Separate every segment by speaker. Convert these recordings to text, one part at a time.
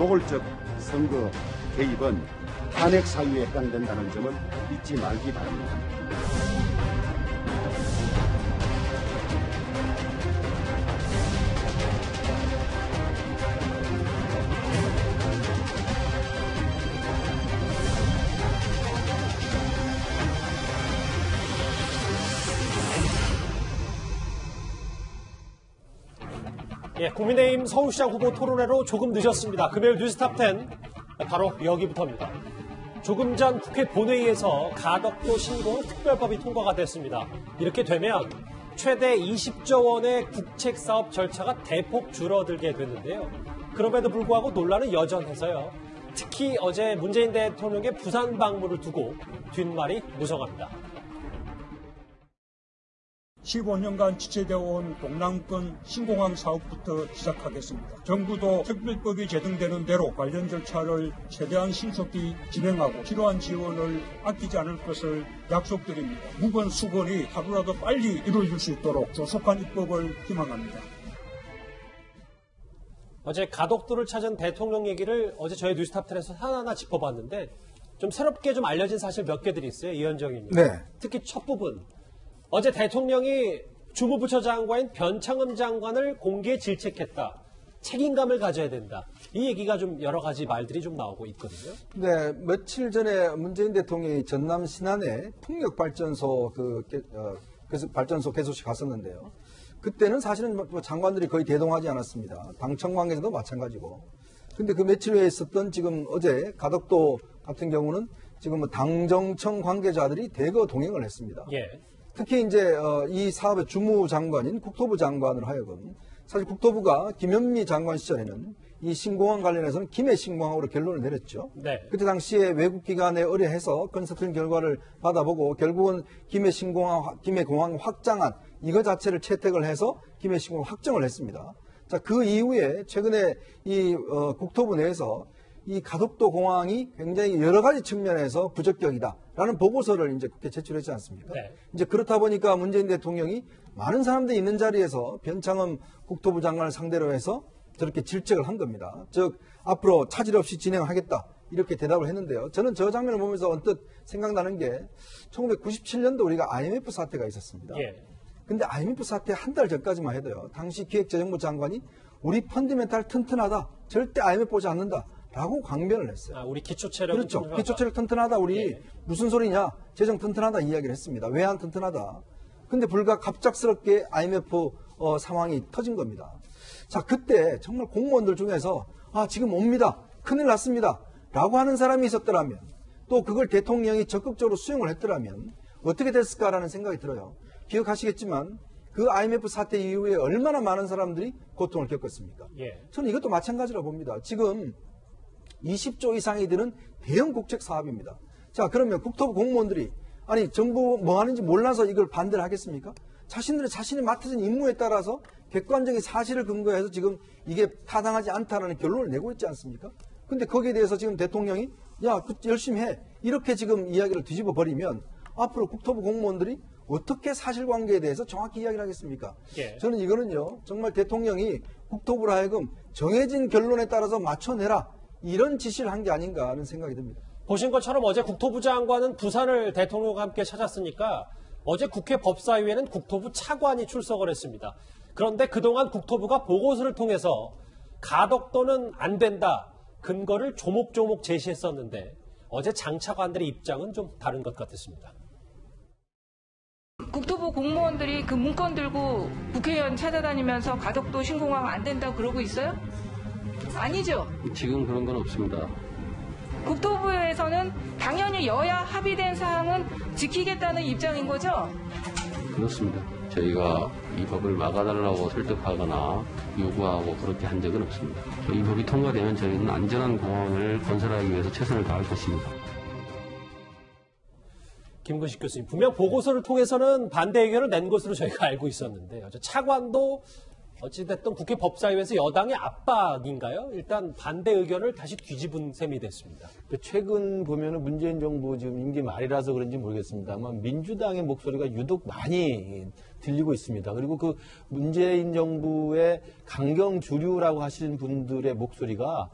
Speaker 1: 노골적 선거 개입은 탄핵 사유에 해당된다는 점을 잊지 말기 바랍니다.
Speaker 2: 예, 국민의힘 서울시장 후보 토론회로 조금 늦었습니다. 금요일 뉴스탑10 바로 여기부터입니다. 조금 전 국회 본회의에서 가덕도 신공 특별법이 통과가 됐습니다. 이렇게 되면 최대 20조 원의 국책사업 절차가 대폭 줄어들게 됐는데요. 그럼에도 불구하고 논란은 여전해서요. 특히 어제 문재인 대통령의 부산 방문을 두고 뒷말이 무성합니다.
Speaker 3: 15년간 지체되어 온 동남권 신공항 사업부터 시작하겠습니다. 정부도 특별법이 제정되는 대로 관련 절차를 최대한 신속히 진행하고 필요한 지원을 아끼지 않을 것을 약속드립니다. 무건수건이 하루라도 빨리 이루어질 수 있도록 조속한 입법을 희망합니다.
Speaker 2: 어제 가덕도를 찾은 대통령 얘기를 어제 저희 뉴스탑10에서 하나하나 짚어봤는데 좀 새롭게 좀 알려진 사실 몇 개들이 있어요. 이현정님.
Speaker 4: 네.
Speaker 2: 특히 첫 부분. 어제 대통령이 주무부처 장관인 변창흠 장관을 공개 질책했다. 책임감을 가져야 된다. 이 얘기가 좀 여러 가지 말들이 좀 나오고 있거든요.
Speaker 4: 네, 며칠 전에 문재인 대통령이 전남 신안에 풍력발전소 발전소 개소식 갔었는데요. 그때는 사실은 장관들이 거의 대동하지 않았습니다. 당청 관계에서도 마찬가지고. 근데 그 며칠 후에 있었던 지금 어제 가덕도 같은 경우는 지금 당정청 관계자들이 대거 동행을 했습니다.
Speaker 2: 예.
Speaker 4: 특히 이제 이 사업의 주무장관인 국토부 장관으로 하여금 사실 국토부가 김현미 장관 시절에는 이 신공항 관련해서는 김해 신공항으로 결론을 내렸죠.
Speaker 2: 네.
Speaker 4: 그때 당시에 외국 기관에 의뢰해서 컨설팅 결과를 받아보고 결국은 김해 공항 확장안 이거 자체를 채택을 해서 김해 신공항 확정을 했습니다. 자, 그 이후에 최근에 이 국토부 내에서 이 가덕도 공항이 굉장히 여러 가지 측면에서 부적격이다라는 보고서를 이제 국회에 제출했지 않습니까?
Speaker 2: 네.
Speaker 4: 이제 그렇다 보니까 문재인 대통령이 많은 사람들이 있는 자리에서 변창흠 국토부 장관을 상대로 해서 저렇게 질책을 한 겁니다. 즉 앞으로 차질 없이 진행하겠다 이렇게 대답을 했는데요. 저는 저 장면을 보면서 언뜻 생각나는 게 1997년도 우리가 IMF 사태가 있었습니다.
Speaker 2: 예.
Speaker 4: 근데 IMF 사태 한 달 전까지만 해도요. 당시 기획재정부 장관이 우리 펀디멘탈 튼튼하다. 절대 IMF 보지 않는다. 라고 강변을 했어요.
Speaker 2: 아, 우리 기초체력
Speaker 4: 그렇죠. 기초체력 튼튼하다. 우리
Speaker 2: 예.
Speaker 4: 무슨 소리냐. 재정 튼튼하다 이야기를 했습니다. 왜 안 튼튼하다. 근데 불과 갑작스럽게 IMF 상황이 터진 겁니다. 자, 그때 정말 공무원들 중에서 지금 옵니다. 큰일 났습니다. 라고 하는 사람이 있었더라면 또 그걸 대통령이 적극적으로 수용을 했더라면 어떻게 됐을까라는 생각이 들어요. 기억하시겠지만 그 IMF 사태 이후에 얼마나 많은 사람들이 고통을 겪었습니까?
Speaker 2: 예.
Speaker 4: 저는 이것도 마찬가지라고 봅니다. 지금 20조 이상이 드는 대형 국책 사업입니다. 자, 그러면 국토부 공무원들이 정부 뭐 하는지 몰라서 이걸 반대를 하겠습니까? 자신이 맡아진 임무에 따라서 객관적인 사실을 근거해서 지금 이게 타당하지 않다는 결론을 내고 있지 않습니까? 근데 거기에 대해서 지금 대통령이 열심히 해. 이렇게 지금 이야기를 뒤집어 버리면 앞으로 국토부 공무원들이 어떻게 사실관계에 대해서 정확히 이야기를 하겠습니까?
Speaker 2: 예.
Speaker 4: 저는 이거는요. 정말 대통령이 국토부로 하여금 정해진 결론에 따라서 맞춰내라. 이런 지시를 한 게 아닌가 하는 생각이 듭니다.
Speaker 2: 보신 것처럼 어제 국토부 장관은 부산을 대통령과 함께 찾았으니까 어제 국회 법사위에는 국토부 차관이 출석을 했습니다. 그런데 그동안 국토부가 보고서를 통해서 가덕도는 안 된다. 근거를 조목조목 제시했었는데 어제 장 차관들의 입장은 좀 다른 것 같았습니다.
Speaker 5: 국토부 공무원들이 그 문건 들고 국회의원 찾아다니면서 가덕도 신공항 안 된다고 그러고 있어요? 아니죠?
Speaker 6: 지금 그런 건 없습니다.
Speaker 5: 국토부에서는 당연히 여야 합의된 사항은 지키겠다는 입장인 거죠?
Speaker 6: 그렇습니다. 저희가 이 법을 막아달라고 설득하거나 요구하고 그렇게 한 적은 없습니다. 이 법이 통과되면 저희는 안전한 공항을 건설하기 위해서 최선을 다할 것입니다.
Speaker 2: 김근식 교수님, 분명 보고서를 통해서는 반대 의견을 낸 것으로 저희가 알고 있었는데 어제 차관도 어찌됐든 국회 법사위에서 여당의 압박인가요? 일단 반대 의견을 다시 뒤집은 셈이 됐습니다.
Speaker 7: 최근 보면은 문재인 정부 지금 임기 말이라서 그런지 모르겠습니다만 민주당의 목소리가 유독 많이 들리고 있습니다. 그리고 그 문재인 정부의 강경 주류라고 하시는 분들의 목소리가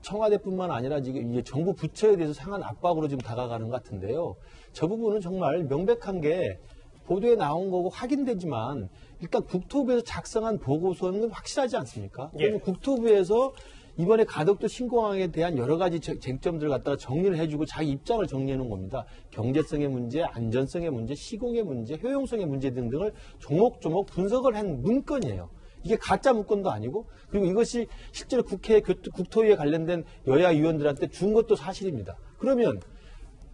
Speaker 7: 청와대뿐만 아니라 지금 이제 정부 부처에 대해서 상한 압박으로 지금 다가가는 것 같은데요. 저 부분은 정말 명백한 게 보도에 나온 거고 확인되지만 일단 국토부에서 작성한 보고서는 확실하지 않습니까? 그러면 국토부에서 이번에 가덕도 신공항에 대한 여러 가지 쟁점들을 갖다가 정리를 해주고 자기 입장을 정리해 놓은 겁니다. 경제성의 문제, 안전성의 문제, 시공의 문제, 효용성의 문제 등등을 조목조목 분석을 한 문건이에요. 이게 가짜 문건도 아니고, 그리고 이것이 실제로 국회 국토위에 관련된 여야 의원들한테 준 것도 사실입니다. 그러면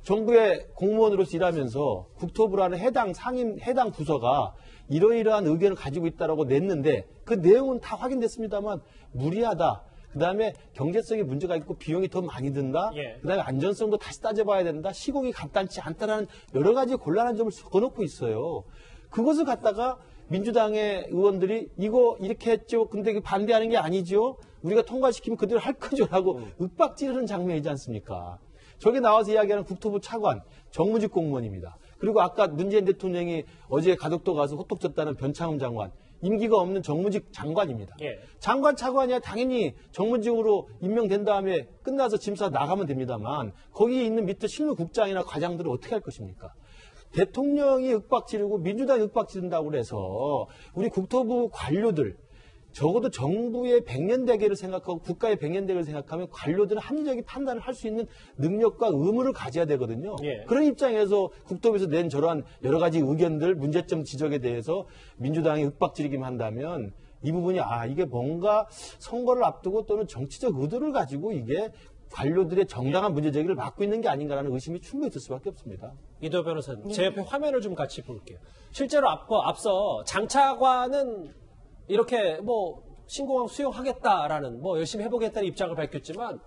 Speaker 7: 정부의 공무원으로서 일하면서 국토부라는 해당 부서가 이러이러한 의견을 가지고 있다라고 냈는데 그 내용은 다 확인됐습니다만 무리하다. 그 다음에 경제성에 문제가 있고 비용이 더 많이 든다. 그 다음에 안전성도 다시 따져봐야 된다. 시공이 간단치 않다라는 여러 가지 곤란한 점을 적어놓고 있어요. 그것을 갖다가 민주당의 의원들이 이거 이렇게 했죠. 근데 반대하는 게 아니죠. 우리가 통과시키면 그대로 할 거죠. 라고 윽박지르는 장면이지 않습니까? 저게 나와서 이야기하는 국토부 차관, 정무직 공무원입니다. 그리고 아까 문재인 대통령이 어제 가덕도 가서 호떡 줬다는 변창흠 장관. 임기가 없는 정무직 장관입니다. 장관 차관이야 당연히 정무직으로 임명된 다음에 끝나서 짐 싸 나가면 됩니다만 거기에 있는 밑에 실무국장이나 과장들은 어떻게 할 것입니까? 대통령이 윽박지르고 민주당이 윽박지른다고 해서 우리 국토부 관료들 적어도 정부의 100년 대계를 생각하고 국가의 100년 대계를 생각하면 관료들은 합리적인 판단을 할 수 있는 능력과 의무를 가져야 되거든요. 그런 입장에서 국토부에서 낸 저러한 여러 가지 의견들, 문제점 지적에 대해서 민주당이 윽박지르기만 한다면 이 부분이 이게 뭔가 선거를 앞두고 또는 정치적 의도를 가지고 이게 관료들의 정당한 문제제기를 막고 있는 게 아닌가라는 의심이 충분히 들 수밖에 없습니다.
Speaker 2: 이도 변호사님, 제 옆에 화면을 좀 같이 볼게요. 실제로 앞서 장 차관은 이렇게 신공항 수용하겠다라는 열심히 해보겠다는 입장을 밝혔지만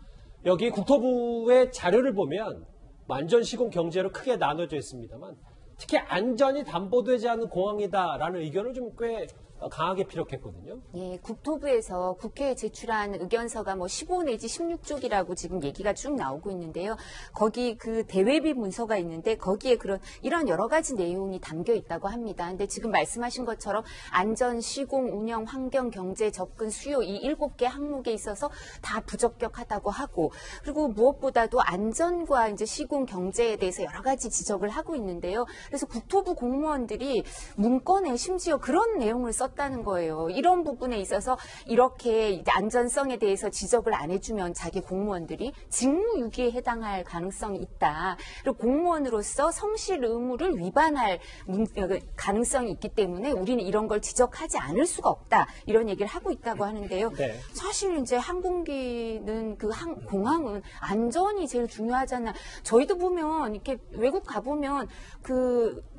Speaker 2: 여기 국토부의 자료를 보면 안전 시공 경제로 크게 나눠져 있습니다만 특히 안전이 담보되지 않은 공항이다라는 의견을 좀 꽤 강하게 피력했거든요.
Speaker 8: 예, 국토부에서 국회에 제출한 의견서가 15 내지 16쪽이라고 지금 얘기가 쭉 나오고 있는데요. 거기 그 대외비 문서가 있는데 거기에 이런 여러 가지 내용이 담겨 있다고 합니다. 근데 지금 말씀하신 것처럼 안전, 시공, 운영, 환경, 경제, 접근, 수요 이 7개 항목에 있어서 다 부적격하다고 하고 그리고 무엇보다도 안전과 이제 시공, 경제에 대해서 여러 가지 지적을 하고 있는데요. 그래서 국토부 공무원들이 문건에 심지어 그런 내용을 썼다는 거예요. 이런 부분에 있어서 이렇게 이제 안전성에 대해서 지적을 안 해주면 자기 공무원들이 직무유기에 해당할 가능성이 있다. 그리고 공무원으로서 성실 의무를 위반할 가능성이 있기 때문에 우리는 이런 걸 지적하지 않을 수가 없다. 이런 얘기를 하고 있다고 하는데요. 사실 이제 항공기는 공항은 안전이 제일 중요하잖아. 저희도 보면 이렇게 외국 가보면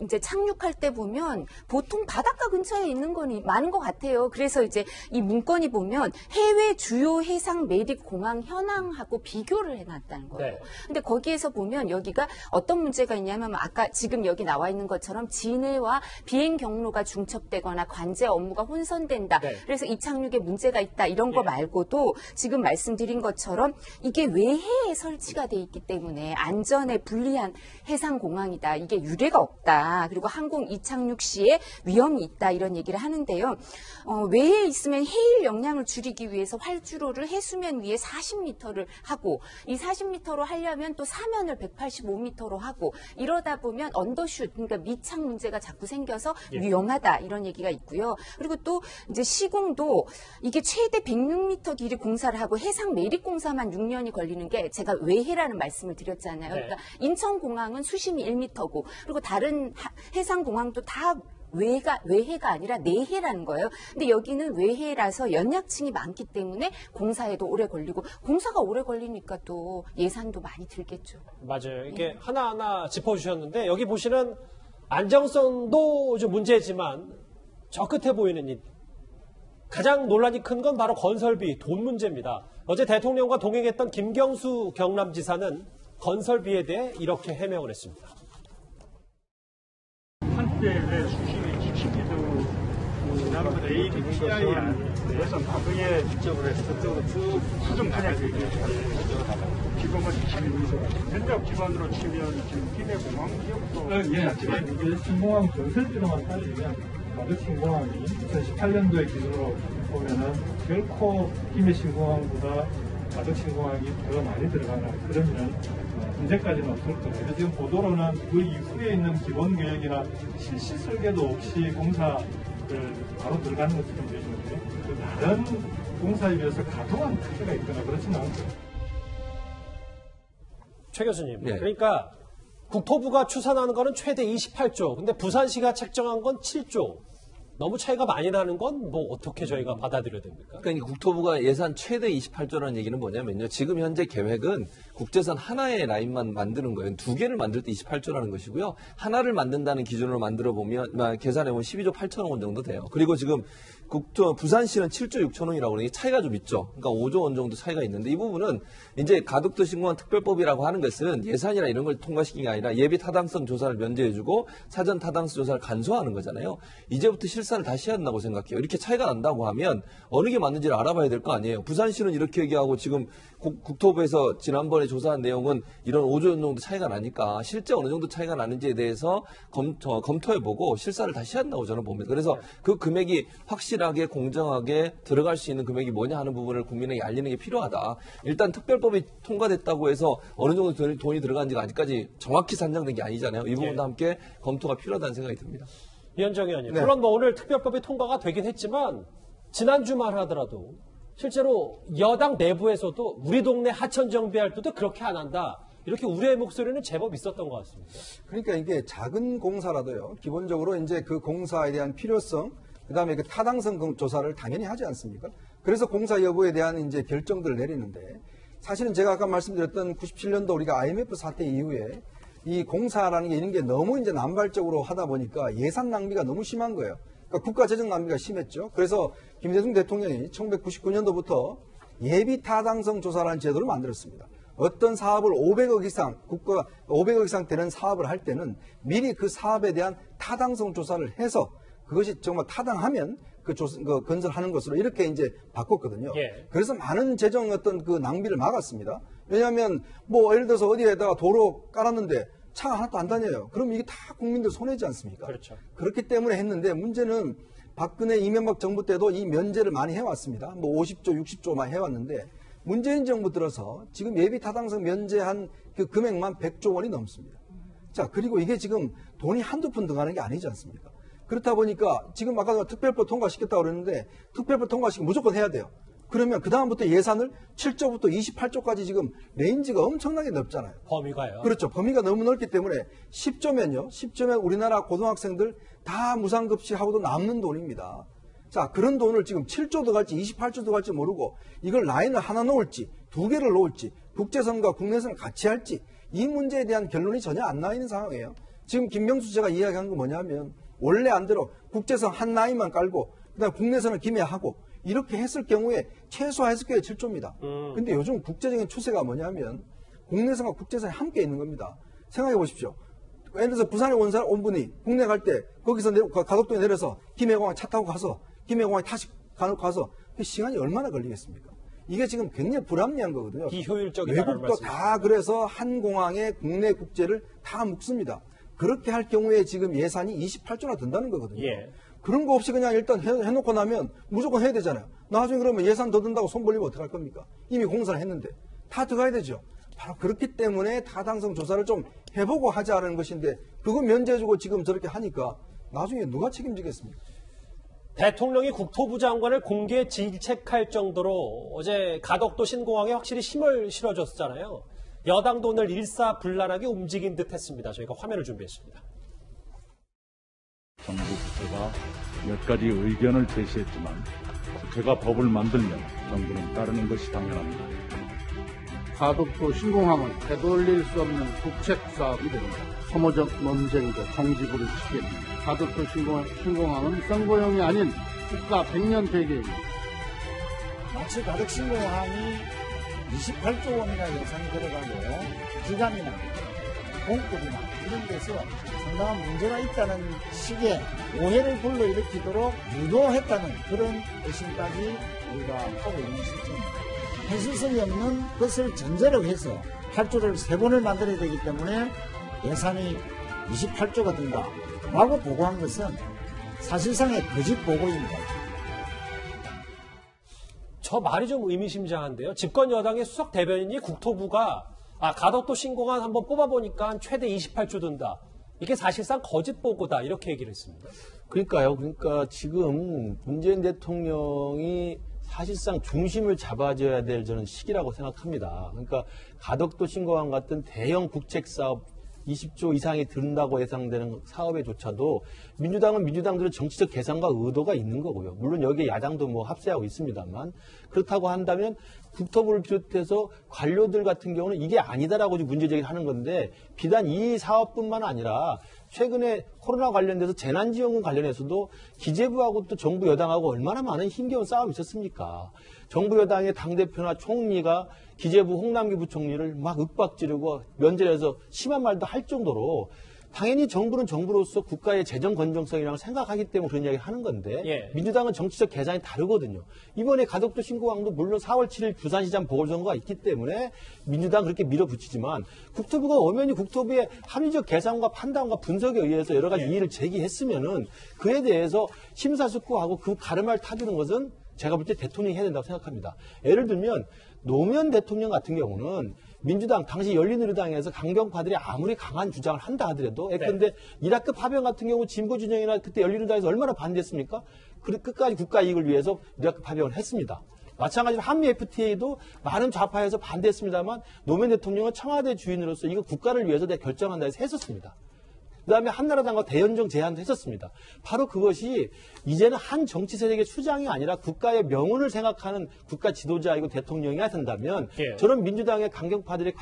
Speaker 8: 이제 착륙할 때 보면 보통 바닷가 근처에 있는 거니 많은 것 같아요. 그래서 이제 이 문건이 보면 해외 주요 해상 매립 공항 현황하고 비교를 해놨다는 거예요. 근데 거기에서 보면 여기가 어떤 문제가 있냐면 아까 지금 여기 나와 있는 것처럼 진해와 비행 경로가 중첩되거나 관제 업무가 혼선된다. 그래서 이착륙에 문제가 있다. 이런 거 말고도 지금 말씀드린 것처럼 이게 외해에 설치가 돼 있기 때문에 안전에 불리한 해상 공항이다. 이게 유례가 없다. 그리고 항공 이착륙 시에 위험이 있다. 이런 얘기를 하는데요. 외해에 있으면 해일 영향을 줄이기 위해서 활주로를 해수면 위에 40m를 하고 이 40m로 하려면 또 사면을 185m로 하고 이러다 보면 언더슛 그러니까 미착 문제가 자꾸 생겨서 위험하다 이런 얘기가 있고요. 그리고 또 이제 시공도 이게 최대 106m 길이 공사를 하고 해상 매립 공사만 6년이 걸리는 게 제가 외해라는 말씀을 드렸잖아요. 그러니까 인천공항은 수심이 1m고 그리고 다른 해상공항도 다 외해가 아니라 내해라는 거예요. 근데 여기는 외해라서 연약층이 많기 때문에 공사에도 오래 걸리고 공사가 오래 걸리니까 또 예산도 많이 들겠죠.
Speaker 2: 맞아요. 이게 하나하나 짚어주셨는데 여기 보시는 안정성도 좀 문제지만 저 끝에 보이는 가장 논란이 큰 건 바로 건설비, 돈 문제입니다. 어제 대통령과 동행했던 김경수 경남지사는 건설비에 대해 이렇게 해명을 했습니다.
Speaker 3: 한때 왜 수심이 지치기도 그다음에 ABTI 예산 과거에 직접으로 해서 저쪽으로 쭉 수정하냐 지금은 지금 현장 기반으로 치면 지금 김해 공항 지역도
Speaker 9: 신공항 건설비로만 따지면 마그 신공항이 2018년도의 기준으로 보면은 결코 김해 신공항보다 가덕 신공항이 더 많이 들어가는 그러면 문제까지는 없을 거예요. 그래서 지금 보도로는 그 이후에 있는 기본 계획이나 실시 설계도 없이 공사를 바로 들어가는 것으로 되시는데 다른 공사에 비해서 과도한 특혜가 있거나 그렇지는 않고요.
Speaker 2: 최 교수님,
Speaker 7: 네.
Speaker 2: 그러니까 국토부가 추산하는 거는 최대 28조, 근데 부산시가 책정한 건 7조. 너무 차이가 많이 나는 건 뭐 어떻게 저희가 받아들여야 됩니까?
Speaker 7: 그러니까 국토부가 예산 최대 28조라는 얘기는 뭐냐면요. 지금 현재 계획은 국제선 하나의 라인만 만드는 거예요. 두 개를 만들 때 28조라는 것이고요. 하나를 만든다는 기준으로 만들어 보면 계산해 보면 12조 8천억 원 정도 돼요. 그리고 지금 부산시는 7조 6천억이라고 그러니 차이가 좀 있죠. 그러니까 5조 원 정도 차이가 있는데 이 부분은 이제 가덕도 신공항 특별법이라고 하는 것은 예산이나 이런 걸 통과시킨 게 아니라 예비 타당성 조사를 면제해주고 사전 타당성 조사를 간소화하는 거잖아요. 이제부터 실사를 다시 해야 한다고 생각해요. 이렇게 차이가 난다고 하면 어느 게 맞는지를 알아봐야 될 거 아니에요. 부산시는 이렇게 얘기하고 지금 국토부에서 지난번에 조사한 내용은 이런 5조 원 정도 차이가 나니까 실제 어느 정도 차이가 나는지에 대해서 검토해보고 실사를 다시 한다고 저는 봅니다. 그래서 그 금액이 확실하게 공정하게 들어갈 수 있는 금액이 뭐냐 하는 부분을 국민에게 알리는 게 필요하다. 일단 특별법이 통과됐다고 해서 어느 정도 돈이 들어간지가 아직까지 정확히 산정된 게 아니잖아요. 이 부분도 함께 검토가 필요하다는 생각이 듭니다.
Speaker 2: 이현정 의원님,
Speaker 7: 네.
Speaker 2: 물론 뭐 오늘 특별법이 통과가 되긴 했지만 지난주만 하더라도 실제로 여당 내부에서도 우리 동네 하천 정비할 때도 그렇게 안 한다. 이렇게 우려의 목소리는 제법 있었던 것 같습니다.
Speaker 4: 그러니까 이게 작은 공사라도요. 기본적으로 이제 그 공사에 대한 필요성, 그다음에 그 타당성 조사를 당연히 하지 않습니까? 그래서 공사 여부에 대한 이제 결정들을 내리는데 사실은 제가 아까 말씀드렸던 97년도 우리가 IMF 사태 이후에 이 공사라는 게 이런 게 너무 이제 남발적으로 하다 보니까 예산 낭비가 너무 심한 거예요. 그러니까 국가 재정 낭비가 심했죠. 그래서 김대중 대통령이 1999년도부터 예비 타당성 조사라는 제도를 만들었습니다. 어떤 사업을 500억 이상, 국가 500억 이상 되는 사업을 할 때는 미리 그 사업에 대한 타당성 조사를 해서 그것이 정말 타당하면 그 건설하는 것으로 이렇게 이제 바꿨거든요.
Speaker 2: 예.
Speaker 4: 그래서 많은 재정 어떤 그 낭비를 막았습니다. 왜냐하면 뭐 예를 들어서 어디에다가 도로 깔았는데 차가 하나도 안 다녀요. 그럼 이게 다 국민들 손해지 않습니까?
Speaker 2: 그렇죠.
Speaker 4: 그렇기 때문에 했는데 문제는 박근혜 이명박 정부 때도 이 면제를 많이 해왔습니다. 뭐 50조, 60조만 해왔는데 문재인 정부 들어서 지금 예비 타당성 면제한 그 금액만 100조 원이 넘습니다. 자, 그리고 이게 지금 돈이 한두 푼 들어가는 게 아니지 않습니까? 그렇다 보니까 지금 아까 특별법 통과시켰다고 그랬는데 특별법 통과시키면 무조건 해야 돼요. 그러면 그다음부터 예산을 7조부터 28조까지 지금 레인지가 엄청나게 넓잖아요.
Speaker 2: 범위가요?
Speaker 4: 그렇죠. 범위가 너무 넓기 때문에 10조면 우리나라 고등학생들 다 무상급식하고도 남는 돈입니다. 자, 그런 돈을 지금 7조 들어갈지 28조 들어갈지 모르고 이걸 라인을 하나 놓을지 두 개를 놓을지 국제선과 국내선을 같이 할지 이 문제에 대한 결론이 전혀 안 나와 있는 상황이에요. 지금 김명수 제가 이야기한 건 뭐냐면 원래 안대로 국제선 한 라인만 깔고 그다음 국내선을 김해하고 이렇게 했을 경우에 최소화했을 경우에 7조입니다. 근데 요즘 국제적인 추세가 뭐냐면 국내선과 국제선이 함께 있는 겁니다. 생각해 보십시오. 예를 들어서 부산에 온 분이 국내 갈 때 거기서 가덕도에 내려서 김해공항 차 타고 가서 김해공항에 다시 가서 그 시간이 얼마나 걸리겠습니까? 이게 지금 굉장히 불합리한 거거든요.
Speaker 2: 비효율적이다는
Speaker 4: 외국도
Speaker 2: 말씀이죠.
Speaker 4: 다 그래서 한 공항에 국내 국제를 다 묶습니다. 그렇게 할 경우에 지금 예산이 28조나 든다는 거거든요.
Speaker 2: 예.
Speaker 4: 그런 거 없이 그냥 일단 해놓고 나면 무조건 해야 되잖아요. 나중에 그러면 예산 더 든다고 손 벌리면 어떡할 겁니까? 이미 공사를 했는데. 다 들어가야 되죠. 바로 그렇기 때문에 타당성 조사를 좀 해보고 하자는 것인데 그거 면제해주고 지금 저렇게 하니까 나중에 누가 책임지겠습니까?
Speaker 2: 대통령이 국토부 장관을 공개 질책할 정도로 어제 가덕도 신공항에 확실히 힘을 실어줬잖아요. 여당도 오늘 일사불란하게 움직인 듯 했습니다. 저희가 화면을 준비했습니다.
Speaker 10: 정부 부처가 몇 가지 의견을 제시했지만 국회가 법을 만들면 정부는 따르는 것이 당연합니다.
Speaker 11: 가덕도 신공항은 되돌릴 수 없는 국책 사업이 됩니다. 소모적 논쟁도 정지부를 시킵니다. 가덕도 신공항은 선거용이 아닌 국가 100년 대계입니다.
Speaker 12: 마치 가덕 신공항이 28조 원이나 예산이 들어가고 기간이나 공급이나 이런 데서 상당한 문제가 있다는 식의 오해를 불러일으키도록 유도했다는 그런 의심까지 우리가 하고 있는 실정입니다. 현실성이 없는 것을 전제로 해서 8조를 3번을 만들어야 되기 때문에 예산이 28조가 든다라고 보고한 것은 사실상의 거짓 보고입니다.
Speaker 2: 저 말이 좀 의미심장한데요. 집권 여당의 수석 대변인이 국토부가 가덕도 신공항 한번 뽑아보니까 최대 28조 든다. 이게 사실상 거짓 보고다. 이렇게 얘기를 했습니다.
Speaker 7: 그러니까요. 그러니까 지금 문재인 대통령이 사실상 중심을 잡아줘야 될 저는 시기라고 생각합니다. 그러니까 가덕도 신공항 같은 대형 국책 사업 20조 이상이 든다고 예상되는 사업에조차도 민주당은 민주당들의 정치적 계산과 의도가 있는 거고요. 물론 여기에 야당도 뭐 합세하고 있습니다만 그렇다고 한다면 국토부를 비롯해서 관료들 같은 경우는 이게 아니다라고 문제제기를 하는 건데 비단 이 사업뿐만 아니라 최근에 코로나 관련돼서 재난지원금 관련해서도 기재부하고 또 정부 여당하고 얼마나 많은 힘겨운 싸움이 있었습니까? 정부 여당의 당대표나 총리가 기재부 홍남기 부총리를 막 윽박지르고 면전에서 심한 말도 할 정도로 당연히 정부는 정부로서 국가의 재정 건전성이라고 생각하기 때문에 그런 이야기를 하는 건데
Speaker 2: 예.
Speaker 7: 민주당은 정치적 계산이 다르거든요. 이번에 가덕도 신공항도 물론 4월 7일 부산시장 보궐선거가 있기 때문에 민주당 그렇게 밀어붙이지만 국토부가 엄연히 국토부의 합리적 계산과 판단과 분석에 의해서 여러 가지 이의를 제기했으면은 그에 대해서 심사숙고하고 그 가름을 타주는 것은 제가 볼 때 대통령이 해야 된다고 생각합니다. 예를 들면 노무현 대통령 같은 경우는 민주당 당시 열린우리당에서 강경파들이 아무리 강한 주장을 한다 하더라도 예컨대 이라크 파병 같은 경우 진보 진영이나 그때 열린우리당에서 얼마나 반대했습니까? 끝까지 국가 이익을 위해서 이라크 파병을 했습니다. 마찬가지로 한미 FTA도 많은 좌파에서 반대했습니다만 노무현 대통령은 청와대 주인으로서 이거 국가를 위해서 내가 결정한다 해서 했었습니다. 그다음에 한나라당과 대연정 제안도 했었습니다. 바로 그것이 이제는 한 정치 세력의 수장이 아니라 국가의 명운을 생각하는 국가 지도자이고 대통령이어야 된다면 저는 민주당의 강경파들의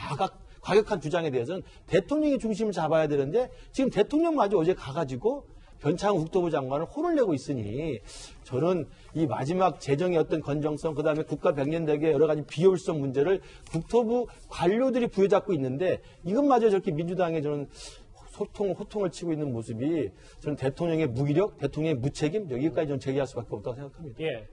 Speaker 7: 과격한 주장에 대해서는 대통령이 중심을 잡아야 되는데 지금 대통령마저 어제 가가지고 변창흠 국토부 장관을 혼을 내고 있으니 저는 이 마지막 재정의 어떤 건정성 그다음에 국가 백년대계의 여러 가지 비효율성 문제를 국토부 관료들이 부여잡고 있는데 이것마저 저렇게 민주당의 저는 호통을 치고 있는 모습이 저는 대통령의 무기력, 대통령의 무책임 여기까지 좀 제기할 수밖에 없다고 생각합니다.
Speaker 2: 예.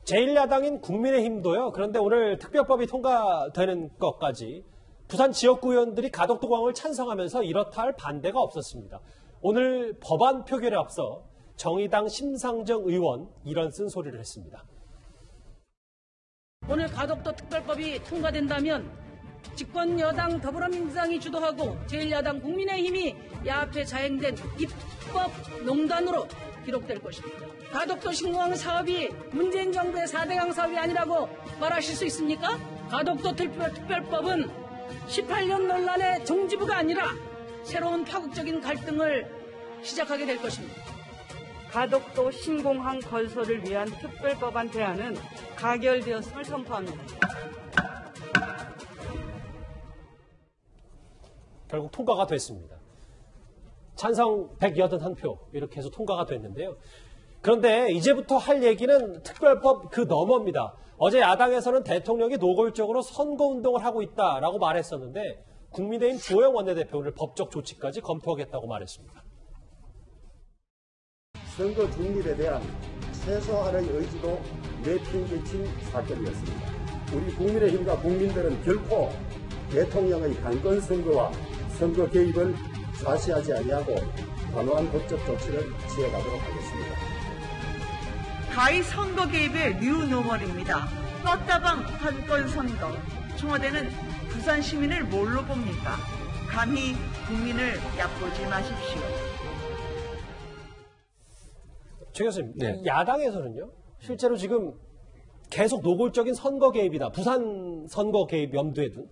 Speaker 2: 제1야당인 국민의힘도요. 그런데 오늘 특별법이 통과되는 것까지 부산 지역구 의원들이 가덕도 공항을 찬성하면서 이렇다 할 반대가 없었습니다. 오늘 법안 표결에 앞서 정의당 심상정 의원 이런 쓴소리를 했습니다.
Speaker 13: 오늘 가덕도 특별법이 통과된다면 집권 여당 더불어민주당이 주도하고 제1야당 국민의힘이 야합해 자행된 입법 농단으로 기록될 것입니다. 가덕도 신공항 사업이 문재인 정부의 4대강 사업이 아니라고 말하실 수 있습니까? 가덕도 특별법은 18년 논란의 종지부가 아니라 새로운 파국적인 갈등을 시작하게 될 것입니다.
Speaker 14: 가덕도 신공항 건설을 위한 특별법안 대안은 가결되었음을 선포합니다.
Speaker 2: 결국 통과가 됐습니다. 찬성 181표 이렇게 해서 통과가 됐는데요. 그런데 이제부터 할 얘기는 특별법 그 너머입니다. 어제 야당에서는 대통령이 노골적으로 선거운동을 하고 있다라고 말했었는데 국민의힘 주호영 원내대표 오늘 법적 조치까지 검토하겠다고 말했습니다.
Speaker 1: 선거 중립에 대한 최소한의 의지도 내팽개친 사건이었습니다. 우리 국민의힘과 국민들은 결코 대통령의 강권 선거와 선거 개입을 좌시하지 아니하고 단호한 법적 조치를 취해가도록 하겠습니다.
Speaker 15: 가히 선거 개입의 뉴노멀입니다. 떴다방 한건 선거. 청와대는 부산 시민을 뭘로 봅니까? 감히 국민을 얕보지 마십시오.
Speaker 2: 최 교수님, 야당에서는요, 실제로 지금 계속 노골적인 선거 개입이다. 부산 선거 개입 염두에 둔.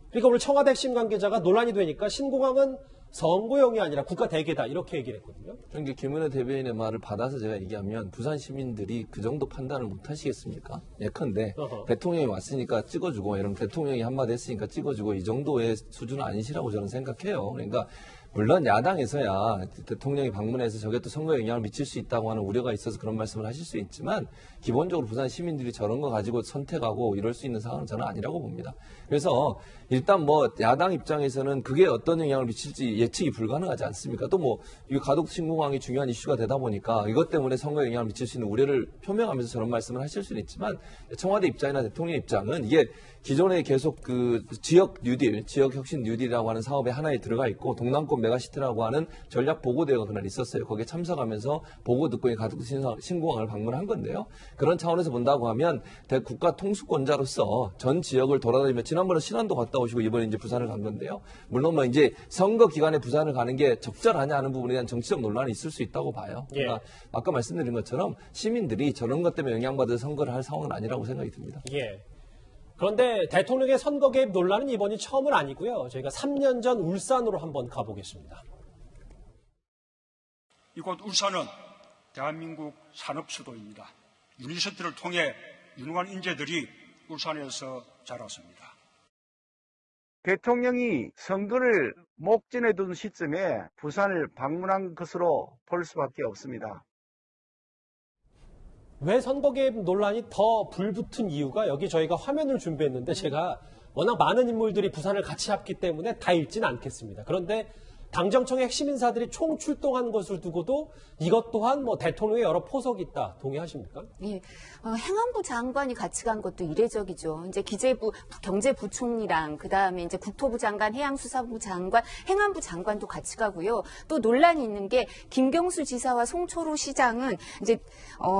Speaker 2: 그러니까 오늘 청와대 핵심 관계자가 논란이 되니까 신공항은 선거용이 아니라 국가 대계다 이렇게 얘기를 했거든요.
Speaker 16: 그러니까 김은혜 대변인의 말을 받아서 제가 얘기하면 부산 시민들이 그 정도 판단을 못 하시겠습니까? 예컨대 대통령이 왔으니까 찍어주고 이런 대통령이 한마디 했으니까 찍어주고 이 정도의 수준은 아니시라고 저는 생각해요. 그러니까 물론 야당에서야 대통령이 방문해서 저게 또 선거에 영향을 미칠 수 있다고 하는 우려가 있어서 그런 말씀을 하실 수 있지만 기본적으로 부산 시민들이 저런 거 가지고 선택하고 이럴 수 있는 상황은 저는 아니라고 봅니다. 그래서 일단 뭐 야당 입장에서는 그게 어떤 영향을 미칠지 예측이 불가능하지 않습니까? 또 뭐 이 가덕도 신공항이 중요한 이슈가 되다 보니까 이것 때문에 선거에 영향을 미칠 수 있는 우려를 표명하면서 저런 말씀을 하실 수는 있지만 청와대 입장이나 대통령 입장은 이게 기존에 계속 그 지역 뉴딜, 지역 혁신 뉴딜이라고 하는 사업에 하나에 들어가 있고 동남권 메가시티라고 하는 전략 보고대회가 그날 있었어요. 거기에 참석하면서 보고 듣고 가덕도 신공항을 방문한 건데요. 그런 차원에서 본다고 하면 국가 통수권자로서 전 지역을 돌아다니며 지난번에 신안도 갔다 오시고 이번에 이제 부산을 간 건데요. 물론 뭐 이제 선거 기간에 부산을 가는 게 적절하냐 하는 부분에 대한 정치적 논란이 있을 수 있다고 봐요. 그러니까 아까 말씀드린 것처럼 시민들이 저런 것 때문에 영향받아 선거를 할 상황은 아니라고 생각이 듭니다.
Speaker 2: 예. 그런데 대통령의 선거 개입 논란은 이번이 처음은 아니고요. 저희가 3년 전 울산으로 한번 가보겠습니다.
Speaker 3: 이곳 울산은 대한민국 산업 수도입니다. 유니버시티를 통해 유능한 인재들이 울산에서 자랐습니다.
Speaker 17: 대통령이 선거를 목전에 둔 시점에 부산을 방문한 것으로 볼 수밖에 없습니다.
Speaker 2: 왜 선거 개입 논란이 더 불붙은 이유가 여기 저희가 화면을 준비했는데 제가 워낙 많은 인물들이 부산을 같이 잡기 때문에 다 읽지는 않겠습니다. 그런데 당정청의 핵심 인사들이 총출동한 것을 두고도 이것 또한 뭐 대통령의 여러 포석이 있다. 동의하십니까?
Speaker 8: 예. 행안부 장관이 같이 간 것도 이례적이죠. 이제 기재부, 경제부총리랑 그다음에 이제 국토부 장관, 해양수사부 장관, 행안부 장관도 같이 가고요. 또 논란이 있는 게 김경수 지사와 송초로 시장은 이제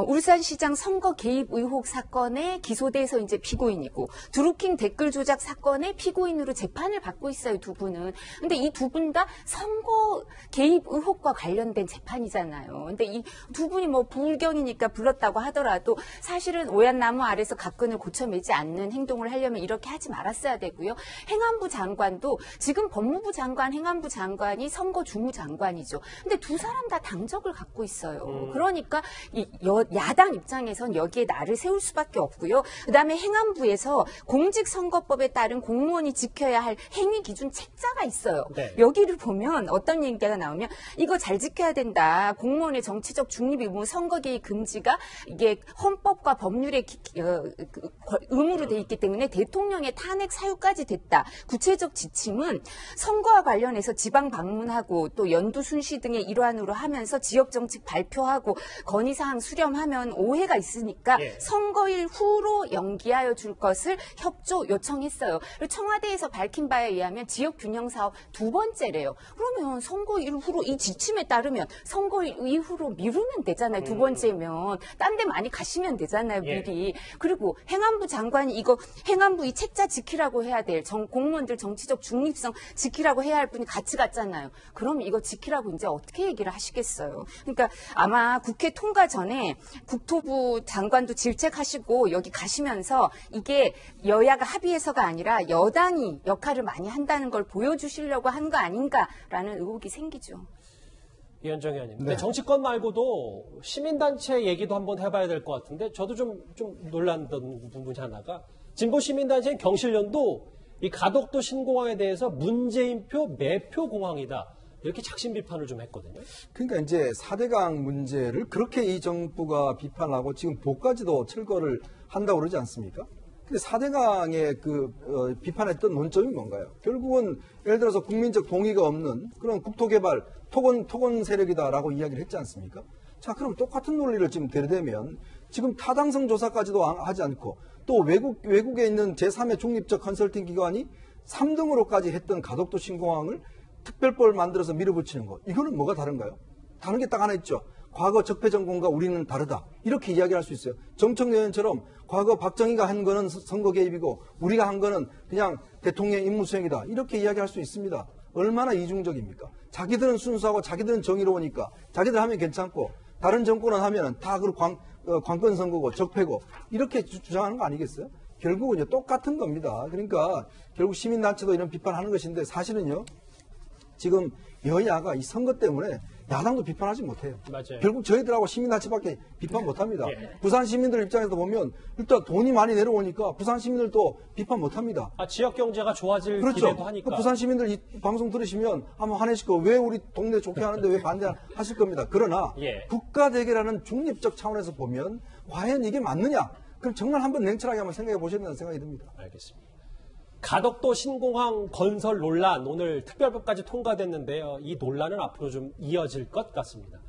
Speaker 8: 울산시장 선거 개입 의혹 사건에 기소돼서 이제 피고인이고 드루킹 댓글 조작 사건의 피고인으로 재판을 받고 있어요, 두 분은. 근데 이 두 분 다 선거 개입 의혹과 관련된 재판이잖아요. 근데 이 두 분이 뭐 부울경이니까 불렀다고 하더라도 사실은 오얏나무 아래서 각근을 고쳐매지 않는 행동을 하려면 이렇게 하지 말았어야 되고요. 행안부 장관도 지금 법무부 장관, 행안부 장관이 선거 주무장관이죠. 근데 두 사람 다 당적을 갖고 있어요. 그러니까 야당 입장에선 여기에 나를 세울 수밖에 없고요. 그다음에 행안부에서 공직선거법에 따른 공무원이 지켜야 할 행위 기준 책자가 있어요. 네. 여기를 보면 어떤 얘기가 나오면 이거 잘 지켜야 된다. 공무원의 정치적 중립 의무, 선거 개입 금지가 이게 헌법과 법률의 의무로 돼 있기 때문에 대통령의 탄핵 사유까지 됐다. 구체적 지침은 선거와 관련해서 지방 방문하고 또 연두 순시 등의 일환으로 하면서 지역 정책 발표하고 건의사항 수렴하면 오해가 있으니까 선거일 후로 연기하여 줄 것을 협조 요청했어요. 그리고 청와대에서 밝힌 바에 의하면 지역 균형 사업 두 번째래요. 그러면 선거일 후로 이 지침에 따르면 선거일 이후로 미루면 되잖아요. 두 번째면 딴 데 많이 가시면 되잖아요. 미리. 그리고 행안부 장관이 이거 행안부 이 책자 지키라고 해야 될 공무원들 정치적 중립성 지키라고 해야 할 분이 같이 갔잖아요. 그럼 이거 지키라고 이제 어떻게 얘기를 하시겠어요. 그러니까 아마 국회 통과 전에 국토부 장관도 질책하시고 여기 가시면서 이게 여야가 합의해서가 아니라 여당이 역할을 많이 한다는 걸 보여주시려고 한 거 아닌가라는 의혹이 생기죠.
Speaker 2: 이현정 의원님. 근데 정치권 말고도 시민단체 얘기도 한번 해봐야 될 것 같은데 저도 좀 놀랐던 부분이 하나가 진보 시민단체인 경실련도 이 가덕도 신공항에 대해서 문재인표 매표 공항이다. 이렇게 작심 비판을 좀 했거든요.
Speaker 4: 그러니까 이제 4대강 문제를 그렇게 이 정부가 비판하고 지금 복까지도 철거를 한다고 그러지 않습니까? 근데 4대강의 비판했던 논점이 뭔가요? 결국은 예를 들어서 국민적 동의가 없는 그런 국토개발 토건 세력이다라고 이야기를 했지 않습니까? 자, 그럼 똑같은 논리를 지금 들이대면 지금 타당성 조사까지도 하지 않고 또 외국에 있는 제3의 중립적 컨설팅 기관이 3등으로까지 했던 가덕도 신공항을 특별법을 만들어서 밀어붙이는 것. 이거는 뭐가 다른가요? 다른 게 딱 하나 있죠. 과거 적폐정권과 우리는 다르다. 이렇게 이야기할 수 있어요. 정청래 의원처럼 과거 박정희가 한 거는 선거 개입이고 우리가 한 거는 그냥 대통령의 임무 수행이다. 이렇게 이야기할 수 있습니다. 얼마나 이중적입니까? 자기들은 순수하고 자기들은 정의로우니까 자기들 하면 괜찮고 다른 정권은 하면은 다 관건 선거고 적폐고 이렇게 주장하는 거 아니겠어요? 결국은 이제 똑같은 겁니다. 그러니까 결국 시민단체도 이런 비판하는 것인데 사실은요. 지금 여야가 이 선거 때문에 야당도 비판하지 못해요.
Speaker 2: 맞아요.
Speaker 4: 결국 저희들하고 시민단체밖에 비판 못합니다. 부산 시민들 입장에서 보면 일단 돈이 많이 내려오니까 부산 시민들도 비판 못합니다.
Speaker 2: 지역 경제가 좋아질
Speaker 4: 그렇죠.
Speaker 2: 기대도 하니까.
Speaker 4: 부산 시민들 이 방송 들으시면 아마 화내실 거 왜 우리 동네 좋게 하는데 왜 반대하실 겁니다. 그러나 국가 대결하는 중립적 차원에서 보면 과연 이게 맞느냐? 그럼 정말 한번 냉철하게 한번 생각해 보셔야 된다는 생각이 듭니다.
Speaker 2: 알겠습니다. 가덕도 신공항 건설 논란 오늘 특별법까지 통과됐는데요. 이 논란은 앞으로 좀 이어질 것 같습니다.